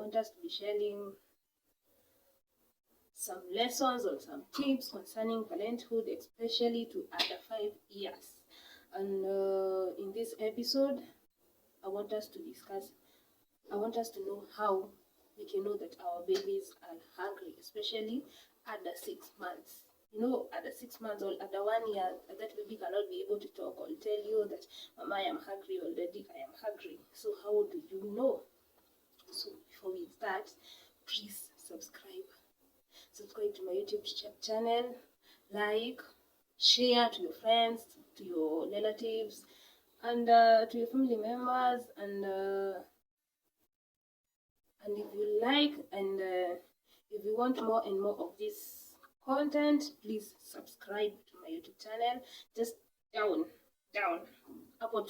want us to be sharing some lessons or some tips concerning parenthood, especially to under 5 years. And in this episode, I want us to know how we can know that our babies are hungry, especially under 6 months. Under 6 months or under 1 year, that baby cannot be able to talk or tell you that, Mama, I am hungry already, I am hungry. So how do you know? So before we start, please subscribe to my YouTube channel, like, share to your friends, to your relatives, and to your family members, and if you like and if you want more and more of this content, please subscribe to my YouTube channel. Just down hapo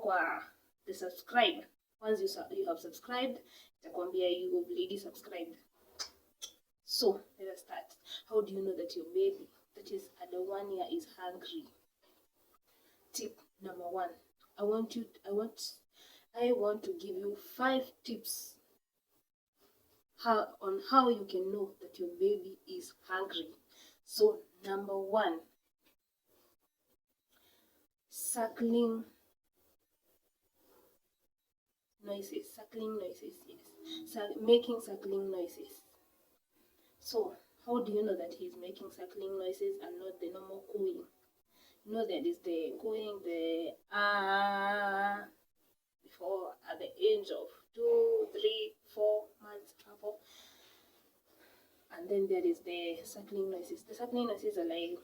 kwa the subscribe. Once you have subscribed, itakwambia you have already subscribed. So let us start. How do you know that your baby that is under 1 year is hungry? Tip number 1. I want to give you 5 tips on how you can know that your baby is hungry. So number 1, suckling noises. Yes, making suckling noises. So how do you know that he's making suckling noises and not the normal cooing? There is the cooing, the before at the age of 2, 3, 4 months, and then there is the suckling noises. The suckling noises are like,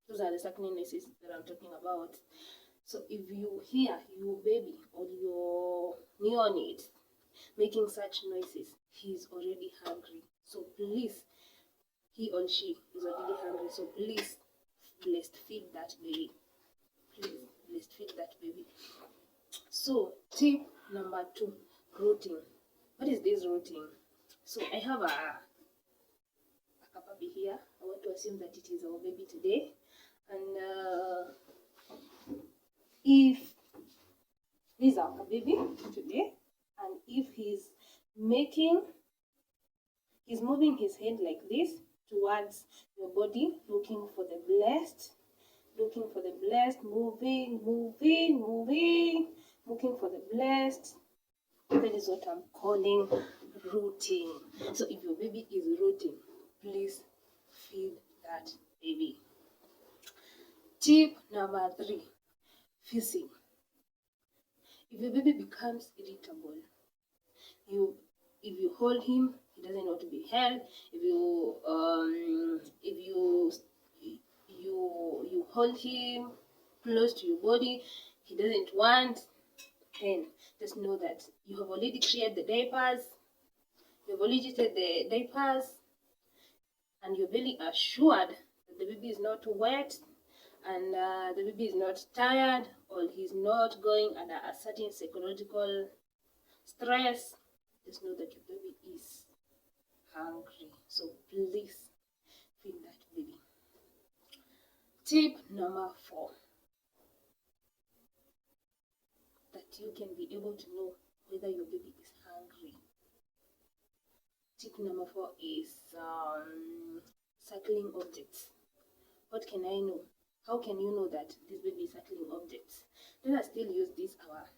those are the suckling noises that I'm talking about. So if you hear your baby or your neonate making such noises, he's already hungry. So please, he or she is already hungry. So please, breastfeed that baby. So tip number 2, rooting. What is this rooting? So I have a baby here. I want to assume that it is our baby today. And if he's our baby today, and if he's moving his head like this towards your body, looking for the blessed, moving, looking for the blessed, that is what I'm calling rooting. So if your baby is rooting, please feed that baby. Tip number 3, fizzing. If your baby becomes irritable, if you hold him, he doesn't want to be held. If you hold him close to your body, he doesn't want, then just know that you have already cleared the diapers, and you're very assured that the baby is not wet, and the baby is not tired, or he's not going under a certain psychological stress. Just know that your baby is hungry. So please feed that baby. Tip number 4, that you can be able to know whether your baby is hungry. Tip number 4 is suckling objects. What can I know? How can you know that this baby is suckling objects? Let us still use this our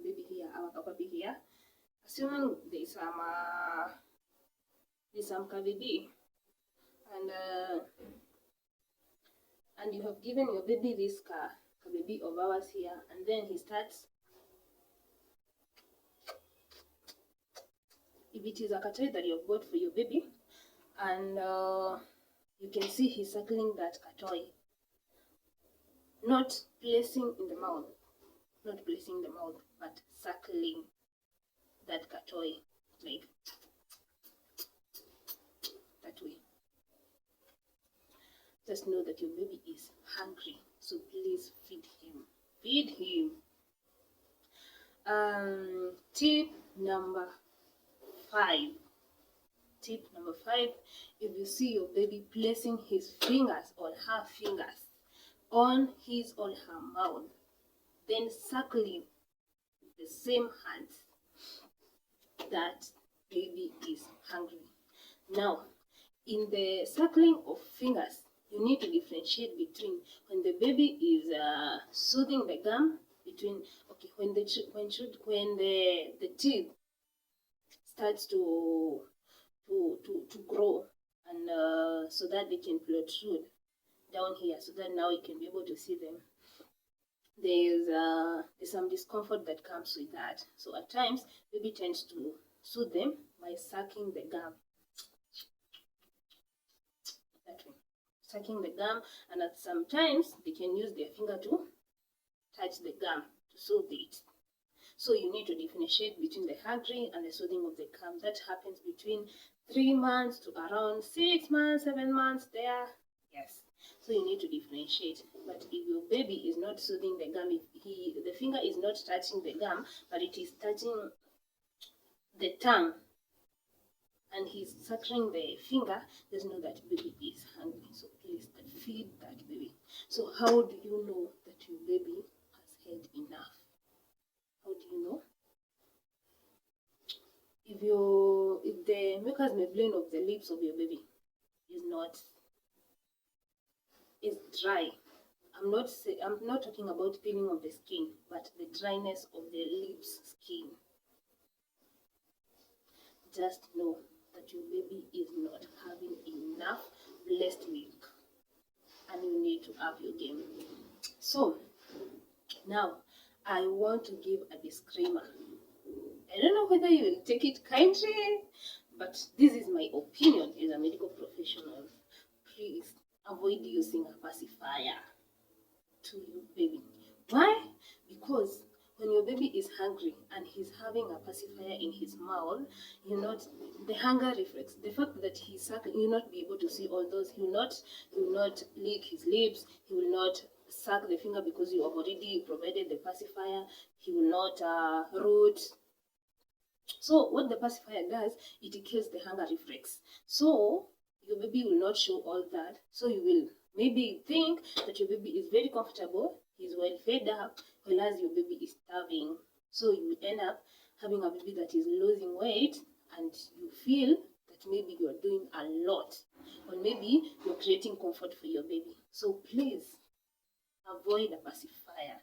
baby here. Assuming there's some baby, and you have given your baby this baby of ours here, and then he starts. If it is a toy that you have bought for your baby, and you can see he's suckling that toy, not placing in the mouth, but suckling that toy, like that way. Just know that your baby is hungry. So please feed him. Tip number 5. If you see your baby placing his fingers or her fingers on his or her mouth, then suckling the same hands that baby is hungry. Now, in the suckling of fingers, you need to differentiate between when the baby is soothing the gum, between when the teeth starts to grow, and so that they can protrude down here, so that now you can be able to see them. There's some discomfort that comes with that. So at times, baby tends to soothe them by sucking the gum. That way, sucking the gum, and at sometimes they can use their finger to touch the gum to soothe it. So you need to differentiate between the hungry and the soothing of the gum. That happens between 3 months to around 6 months, 7 months there. Yes. So you need to differentiate. But if your baby is not soothing the gum, if the finger is not touching the gum, but it is touching the tongue, and he's suckling the finger, just know that baby is hungry. So please feed that baby. So how do you know that your baby has had enough? How do you know? If the mucous membrane of the lips of your baby is dry, I'm not talking about peeling of the skin, but the dryness of the lips skin, just know that your baby is not having enough blessed milk, and you need to up your game. So now I want to give a disclaimer. I don't know whether you will take it kindly, but this is my opinion as a medical professional. Please avoid using a pacifier to your baby. Why? Because when your baby is hungry and he's having a pacifier in his mouth, the hunger reflex, the fact that he's sucking, you'll not be able to see all those. He will not lick his lips. He will not suck the finger because you have already provided the pacifier. He will not root. So what the pacifier does, it kills the hunger reflex. So your baby will not show all that. So you will maybe think that your baby is very comfortable, he's well fed up, whereas your baby is starving. So you will end up having a baby that is losing weight, and you feel that maybe you are doing a lot, or maybe you're creating comfort for your baby. So please avoid a pacifier.